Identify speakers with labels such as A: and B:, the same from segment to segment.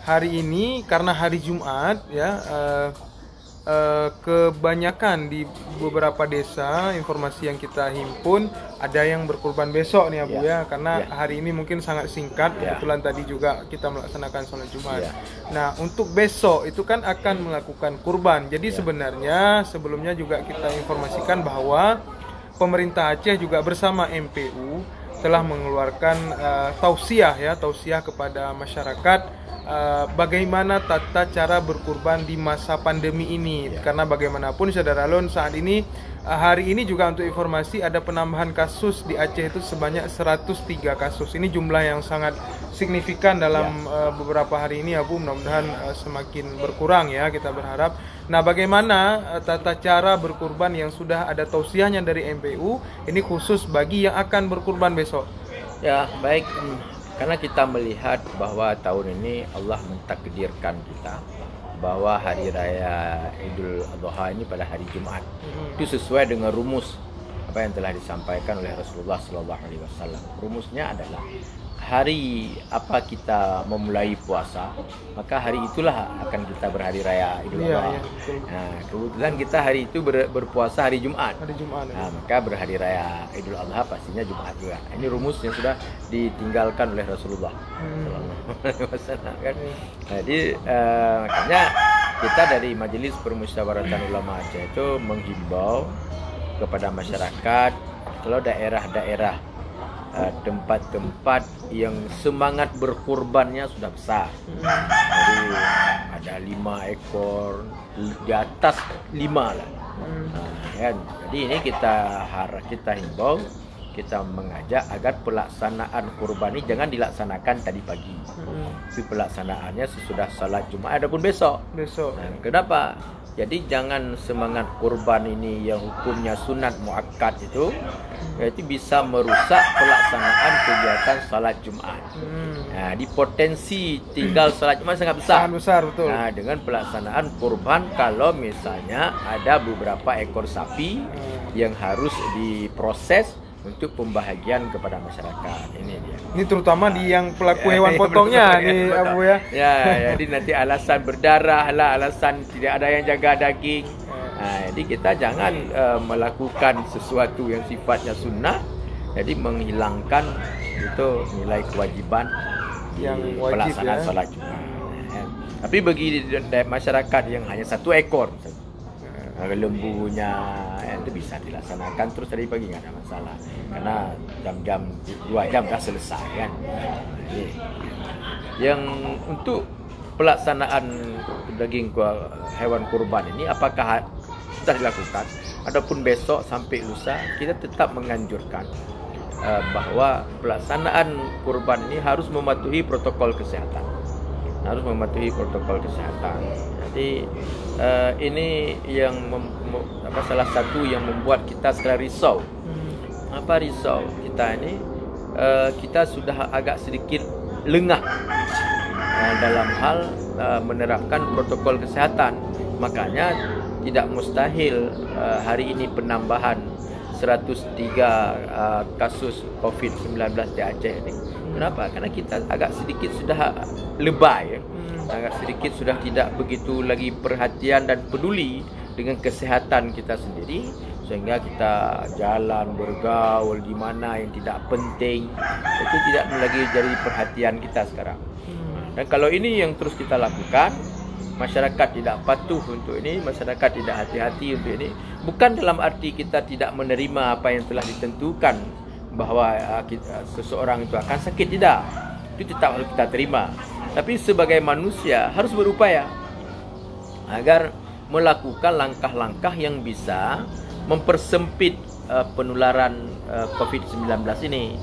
A: hari ini karena hari Jumat ya, kebanyakan di beberapa desa informasi yang kita himpun ada yang berkurban besok nih Abu ya, karena hari ini mungkin sangat singkat, kebetulan tadi juga kita melaksanakan sholat Jumat. Nah untuk besok itu kan akan melakukan kurban. Jadi sebenarnya sebelumnya juga kita informasikan bahwa pemerintah Aceh juga bersama MPU telah mengeluarkan tausiah kepada masyarakat bagaimana tata cara berkurban di masa pandemi ini. Karena bagaimanapun saudara Lon, saat ini hari ini juga untuk informasi ada penambahan kasus di Aceh itu sebanyak 103 kasus. Ini jumlah yang sangat signifikan dalam beberapa hari ini Abu. Mudah-mudahan semakin berkurang ya, kita berharap. Nah, bagaimana tata cara berkurban yang sudah ada tausiahnya dari MPU ini khusus bagi yang akan berkurban besok?
B: Ya, baik. Karena kita melihat bahwa tahun ini Allah mentakdirkan kita bahwa hari raya Idul Adha ini pada hari Jumat. Itu sesuai dengan rumus apa yang telah disampaikan oleh Rasulullah SAW. Rumusnya adalah hari apa kita memulai puasa, maka hari itulah akan kita berhari raya Idul Adha. Nah, kebetulan kita hari itu berpuasa hari Jumat. Nah, maka berhari raya Idul Adha pastinya Jumat juga. Ini rumus yang sudah ditinggalkan oleh Rasulullah SAW kan. Jadi makanya kita dari Majelis Permusyawaratan Ulama Aceh itu menghimbau kepada masyarakat kalau daerah-daerah tempat-tempat yang semangat berkurbannya sudah besar. Jadi ada 5 ekor, di atas 5 lah. Kan? Jadi ini kita himbau, kita mengajak agar pelaksanaan kurban ini jangan dilaksanakan tadi pagi. Tapi pelaksanaannya sesudah salat Jumat ataupun besok. Nah, kenapa? Jadi jangan semangat kurban ini yang hukumnya sunat muakkad itu bisa merusak pelaksanaan kegiatan salat Jumat. Nah, di potensi tinggal salat Jumat sangat besar.
A: Sangat besar, betul.
B: Nah, dengan pelaksanaan kurban kalau misalnya ada beberapa ekor sapi yang harus diproses untuk pembahagian kepada masyarakat. Ini dia.
A: Ini terutama di yang pelaku hewan potongnya nih Abu ya.
B: Ya, jadi nanti alasan berdarah lah, alasan tidak ada yang jaga daging. Nah, jadi kita jangan melakukan sesuatu yang sifatnya sunnah, jadi menghilangkan itu nilai kewajiban
A: yang
B: di
A: wajib
B: pelaksanaan salat Jumat. Tapi bagi masyarakat yang hanya 1 ekor, lembunya itu bisa dilaksanakan terus dari pagi, nggak ada masalah, karena jam-jam 2 jam dah selesai kan. Yang untuk pelaksanaan daging hewan kurban ini apakah sudah dilakukan ataupun besok sampai lusa, kita tetap menganjurkan bahwa pelaksanaan kurban ini harus mematuhi protokol kesehatan. Jadi ini yang salah satu yang membuat kita sekarang risau. Apa risau kita ini? Kita sudah agak sedikit lengah dalam hal menerapkan protokol kesehatan. Makanya tidak mustahil hari ini penambahan 103 kasus COVID-19 di Aceh ini. Kenapa? Karena kita agak sedikit sudah lebay, agak sedikit sudah tidak begitu lagi perhatian dan peduli dengan kesehatan kita sendiri, sehingga kita jalan bergaul di mana yang tidak penting itu tidak lagi jadi perhatian kita sekarang. Dan kalau ini yang terus kita lakukan, masyarakat tidak patuh untuk ini, masyarakat tidak hati-hati untuk ini, bukan dalam arti kita tidak menerima apa yang telah ditentukan bahwa seseorang itu akan sakit, tidak. Itu tetap harus kita terima. Tapi sebagai manusia harus berupaya agar melakukan langkah-langkah yang bisa mempersempit penularan COVID-19 ini.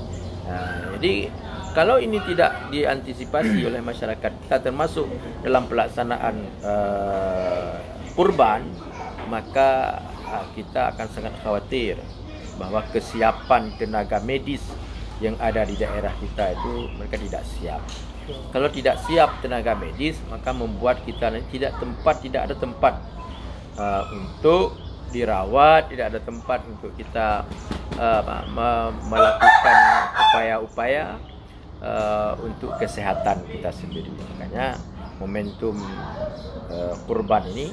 B: Jadi kalau ini tidak diantisipasi oleh masyarakat kita, termasuk dalam pelaksanaan kurban, maka kita akan sangat khawatir bahwa kesiapan tenaga medis yang ada di daerah kita itu mereka tidak siap. Kalau tidak siap tenaga medis, maka membuat kita tidak ada tempat untuk dirawat, tidak ada tempat untuk kita melakukan upaya-upaya untuk kesehatan kita sendiri. Makanya momentum kurban ini,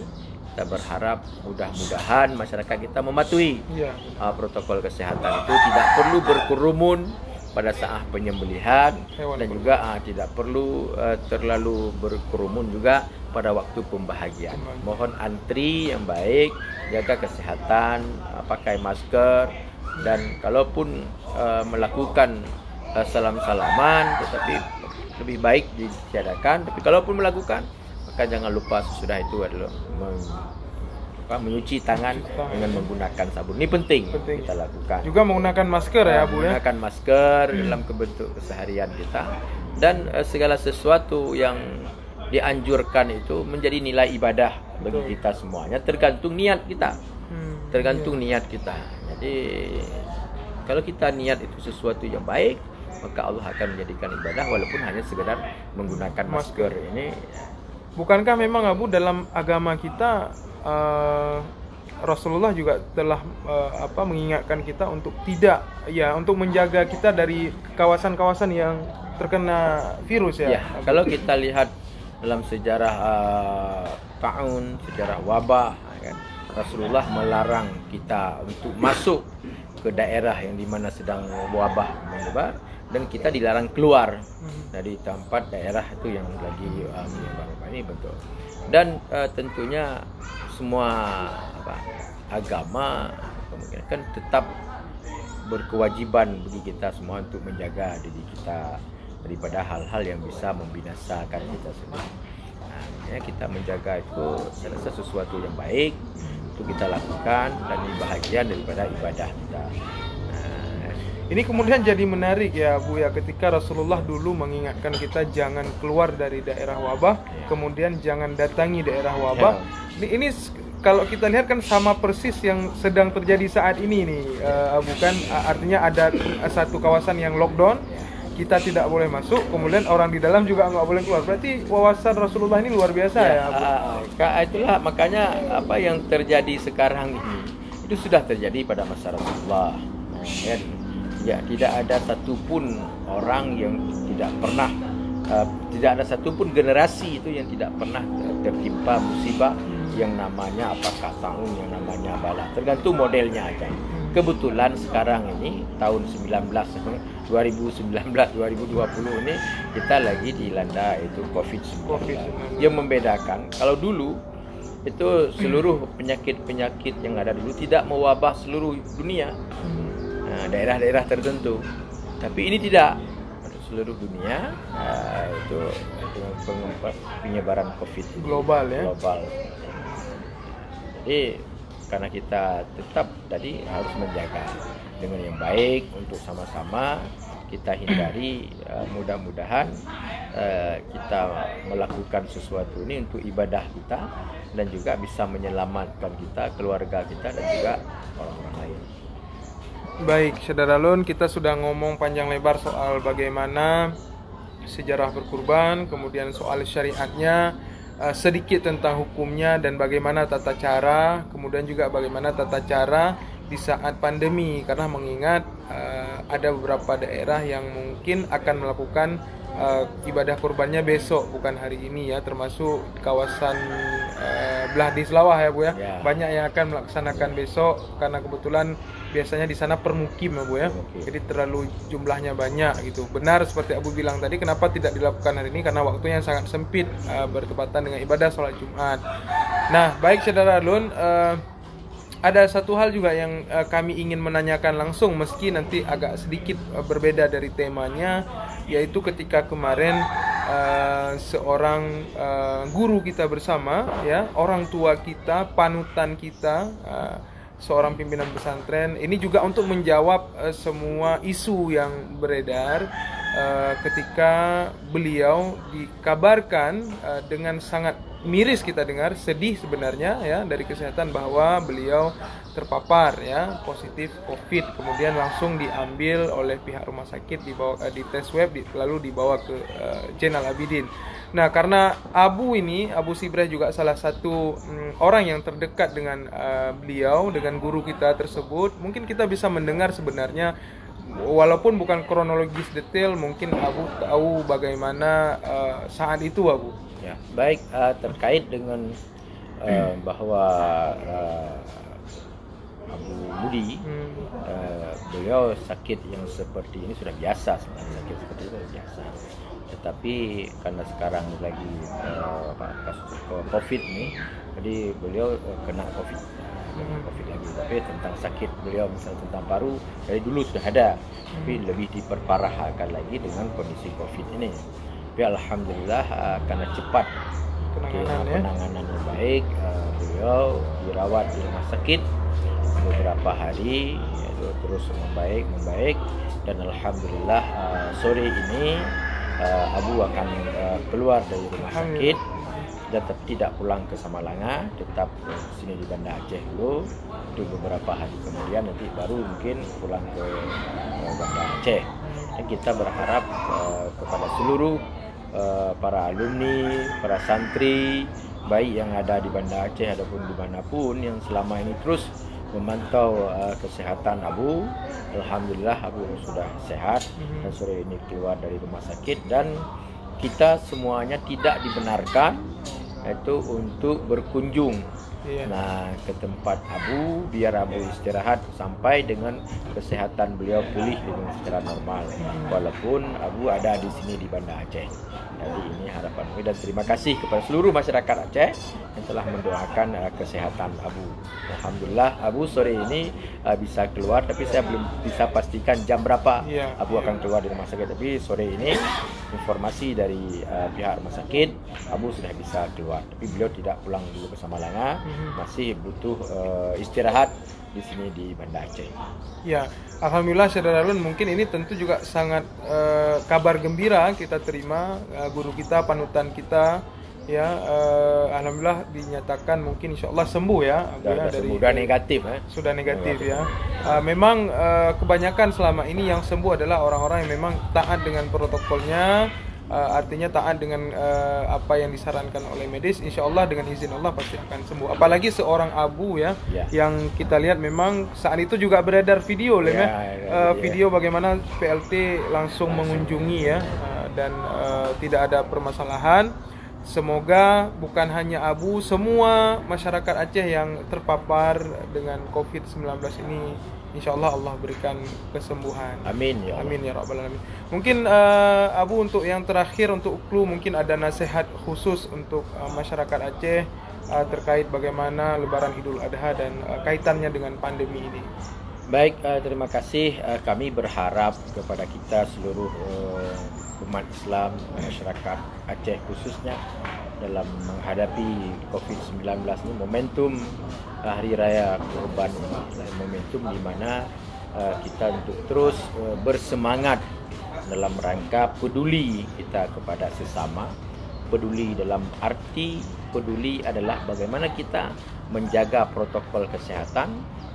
B: kita berharap mudah-mudahan masyarakat kita mematuhi protokol kesehatan itu, tidak perlu berkerumun pada saat penyembelihan dan juga tidak perlu terlalu berkerumun juga pada waktu pembahagian. Mohon antri yang baik, jaga kesehatan, pakai masker, dan kalaupun melakukan salam-salaman, tetapi lebih baik ditiadakan. Tapi kalaupun melakukan, maka jangan lupa sesudah itu adalah menyuci tangan dengan menggunakan sabun. Ini penting kita lakukan.
A: Juga menggunakan masker ya Bu ya.
B: Menggunakan masker dalam kebentuk keseharian kita, dan segala sesuatu yang dianjurkan itu menjadi nilai ibadah bagi kita semuanya, tergantung niat kita. Tergantung niat kita. Jadi kalau kita niat itu sesuatu yang baik, maka Allah akan menjadikan ibadah walaupun hanya sekedar menggunakan masker ini.
A: Bukankah memang Abu dalam agama kita Rasulullah juga telah mengingatkan kita untuk untuk menjaga kita dari kawasan-kawasan yang terkena virus ya.
B: Kalau kita lihat dalam sejarah ta'un, sejarah wabah, kan, Rasulullah melarang kita untuk masuk ke daerah yang dimana sedang wabah menyebar, dan kita dilarang keluar dari tempat daerah itu yang lagi menyebar. Ini betul. Dan tentunya semua agama kemungkinan kan tetap berkewajiban bagi kita semua untuk menjaga diri kita daripada hal-hal yang bisa membinasakan kita sendiri. Kita menjaga itu adalah sesuatu yang baik untuk kita lakukan, dan ini bahagian daripada ibadah kita.
A: Ini kemudian jadi menarik ya Bu ya, ketika Rasulullah dulu mengingatkan kita jangan keluar dari daerah wabah, kemudian jangan datangi daerah wabah. Ini kalau kita lihat kan sama persis yang sedang terjadi saat ini nih, bukan artinya ada satu kawasan yang lockdown, kita tidak boleh masuk, kemudian orang di dalam juga nggak boleh keluar. Berarti wawasan Rasulullah ini luar biasa ya Bu.
B: Itulah makanya apa yang terjadi sekarang ini itu sudah terjadi pada masa Rasulullah. Ya, tidak ada satupun orang yang tidak pernah, tidak ada satupun generasi itu yang tidak pernah tertimpa musibah yang namanya apakah tahun yang namanya bala. Tergantung modelnya aja. Kebetulan sekarang ini tahun 2019 2020 ini kita lagi dilanda itu COVID-19. Yang membedakan kalau dulu itu seluruh penyakit-penyakit yang ada dulu tidak mewabah seluruh dunia. Daerah-daerah tertentu, tapi ini tidak, seluruh dunia itu penyebaran COVID
A: global ya.
B: Jadi karena kita tetap tadi harus menjaga dengan yang baik untuk sama-sama kita hindari, mudah-mudahan kita melakukan sesuatu ini untuk ibadah kita dan juga bisa menyelamatkan kita, keluarga kita, dan juga orang-orang lain.
A: Baik, Saudara Lun, kita sudah ngomong panjang lebar soal bagaimana sejarah berkurban, kemudian soal syariatnya, sedikit tentang hukumnya dan bagaimana tata cara, kemudian juga bagaimana tata cara di saat pandemi, karena mengingat ada beberapa daerah yang mungkin akan melakukan ibadah kurbannya besok, bukan hari ini ya, termasuk kawasan belah di Selawah ya Bu ya. Banyak yang akan melaksanakan besok karena kebetulan biasanya di sana permukim ya Bu ya. Jadi terlalu jumlahnya banyak gitu. Benar seperti Abu bilang tadi, kenapa tidak dilakukan hari ini, karena waktunya sangat sempit, bertepatan dengan ibadah sholat Jumat. Nah, baik Saudara Lun, ada satu hal juga yang kami ingin menanyakan langsung, meski nanti agak sedikit berbeda dari temanya, yaitu ketika kemarin seorang guru kita bersama, ya, orang tua kita, panutan kita, seorang pimpinan pesantren, ini juga untuk menjawab semua isu yang beredar ketika beliau dikabarkan dengan sangat miris kita dengar, sedih sebenarnya ya, dari kesehatan, bahwa beliau terpapar ya positif COVID, kemudian langsung diambil oleh pihak rumah sakit, dibawa di tes swab, lalu dibawa ke Zainal Abidin. Nah, karena Abu Sibrah juga salah satu orang yang terdekat dengan beliau, dengan guru kita tersebut, mungkin kita bisa mendengar sebenarnya walaupun bukan kronologis detail, mungkin Abu tahu bagaimana saat itu Abu.
B: Ya, baik, terkait dengan bahwa Abu Budi, beliau sakit yang seperti ini sudah biasa, sebenarnya sakit seperti itu sudah biasa. Tetapi karena sekarang lagi kasus COVID ini, jadi beliau kena COVID lagi. Tapi tentang sakit beliau misalnya tentang paru dari dulu sudah ada, tapi lebih diperparahkan lagi dengan kondisi COVID ini. Tapi alhamdulillah karena cepat penanganan yang baik, beliau dirawat di rumah sakit beberapa hari, terus membaik dan alhamdulillah sore ini Abu akan keluar dari rumah sakit dan tidak pulang ke Samalanga, tetap sini di Banda Aceh dulu. Itu beberapa hari kemudian nanti baru mungkin pulang ke Banda Aceh. Dan kita berharap kepada seluruh para alumni, para santri, baik yang ada di Banda Aceh ataupun dimanapun yang selama ini terus memantau kesehatan Abu. Alhamdulillah Abu sudah sehat dan sore ini keluar dari rumah sakit, dan kita semuanya tidak dibenarkan itu untuk berkunjung ke tempat Abu, biar Abu istirahat sampai dengan kesehatan beliau pulih dengan secara normal. Walaupun Abu ada di sini di Banda Aceh. Jadi ini harapan kami, dan terima kasih kepada seluruh masyarakat Aceh yang telah mendoakan kesehatan Abu. Alhamdulillah Abu sore ini bisa keluar, tapi saya belum bisa pastikan jam berapa Abu akan keluar dari rumah sakit. Tapi sore ini informasi dari pihak rumah sakit, Abu sudah bisa keluar. Tapi beliau tidak pulang dulu ke Samalanga, masih butuh istirahat di sini di Banda Aceh.
A: Ya, alhamdulillah Saudara Alun, mungkin ini tentu juga sangat kabar gembira kita terima. Guru kita, panutan kita, ya, alhamdulillah dinyatakan mungkin insya Allah sembuh ya.
B: Sudah negatif,
A: sudah negatif ya. Memang kebanyakan selama ini yang sembuh adalah orang-orang yang memang taat dengan protokolnya. Artinya taat dengan apa yang disarankan oleh medis. Insya Allah dengan izin Allah pasti akan sembuh. Apalagi seorang Abu yang kita lihat memang saat itu juga beredar video video bagaimana PLT langsung mengunjungi dan tidak ada permasalahan. Semoga bukan hanya Abu, semua masyarakat Aceh yang terpapar dengan COVID-19 ini, insya Allah Allah berikan kesembuhan.
B: Amin ya Allah.
A: Amin ya Rabbal Alamin. Mungkin Abu untuk yang terakhir, untuk Uklu, mungkin ada nasihat khusus untuk masyarakat Aceh terkait bagaimana Lebaran Idul Adha dan kaitannya dengan pandemi ini.
B: Baik, terima kasih. Kami berharap kepada kita seluruh umat Islam, masyarakat Aceh khususnya, dalam menghadapi COVID-19 ini, momentum Hari Raya Kurban ini, momentum di mana kita untuk terus bersemangat dalam rangka peduli kita kepada sesama. Peduli dalam arti peduli adalah bagaimana kita menjaga protokol kesehatan,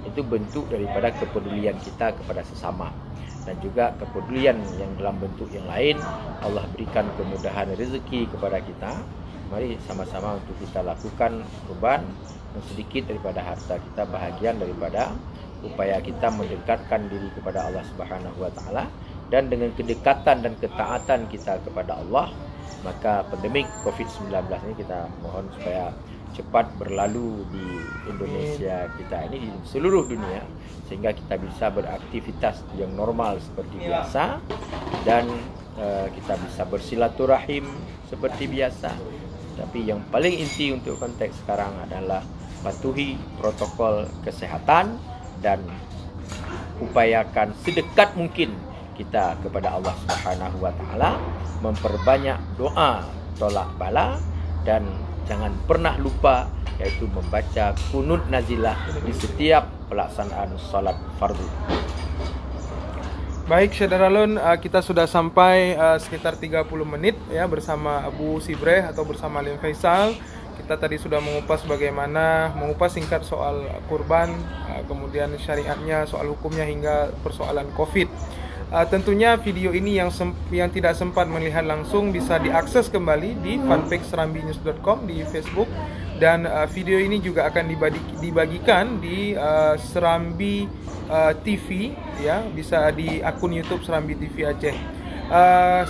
B: itu bentuk daripada kepedulian kita kepada sesama. Dan juga kepedulian yang dalam bentuk yang lain, Allah berikan kemudahan rezeki kepada kita. Mari sama-sama untuk kita lakukan kurban, dan sedikit daripada harta kita, bahagian daripada upaya kita mendekatkan diri kepada Allah Subhanahu wa taala. Dan dengan kedekatan dan ketaatan kita kepada Allah, maka pandemik COVID-19 ini kita mohon supaya cepat berlalu di Indonesia kita ini, di seluruh dunia, sehingga kita bisa beraktivitas yang normal seperti biasa, dan kita bisa bersilaturahim seperti biasa. Tapi yang paling inti untuk konteks sekarang adalah patuhi protokol kesehatan dan upayakan sedekat mungkin kita kepada Allah Subhanahu wa taala, memperbanyak doa tolak bala, dan jangan pernah lupa yaitu membaca kunut nazilah di setiap pelaksanaan salat fardu.
A: Baik, Saudara Lun, kita sudah sampai sekitar 30 menit ya bersama Abu Sibreh atau bersama Alim Faisal. Kita tadi sudah mengupas singkat soal kurban, kemudian syariatnya, soal hukumnya, hingga persoalan COVID. Tentunya video ini yang tidak sempat melihat langsung bisa diakses kembali di fanpage serambinews.com di Facebook, dan video ini juga akan dibagikan di Serambi TV ya, bisa di akun YouTube Serambi TV Aceh.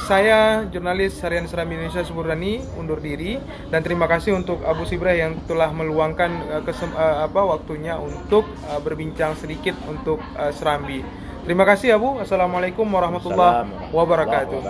A: Saya jurnalis harian Serambi Indonesia Sumurdani undur diri, dan terima kasih untuk Abu Sibrah yang telah meluangkan waktunya untuk berbincang sedikit untuk Serambi. Terima kasih Abu. Assalamualaikum warahmatullahi wabarakatuh.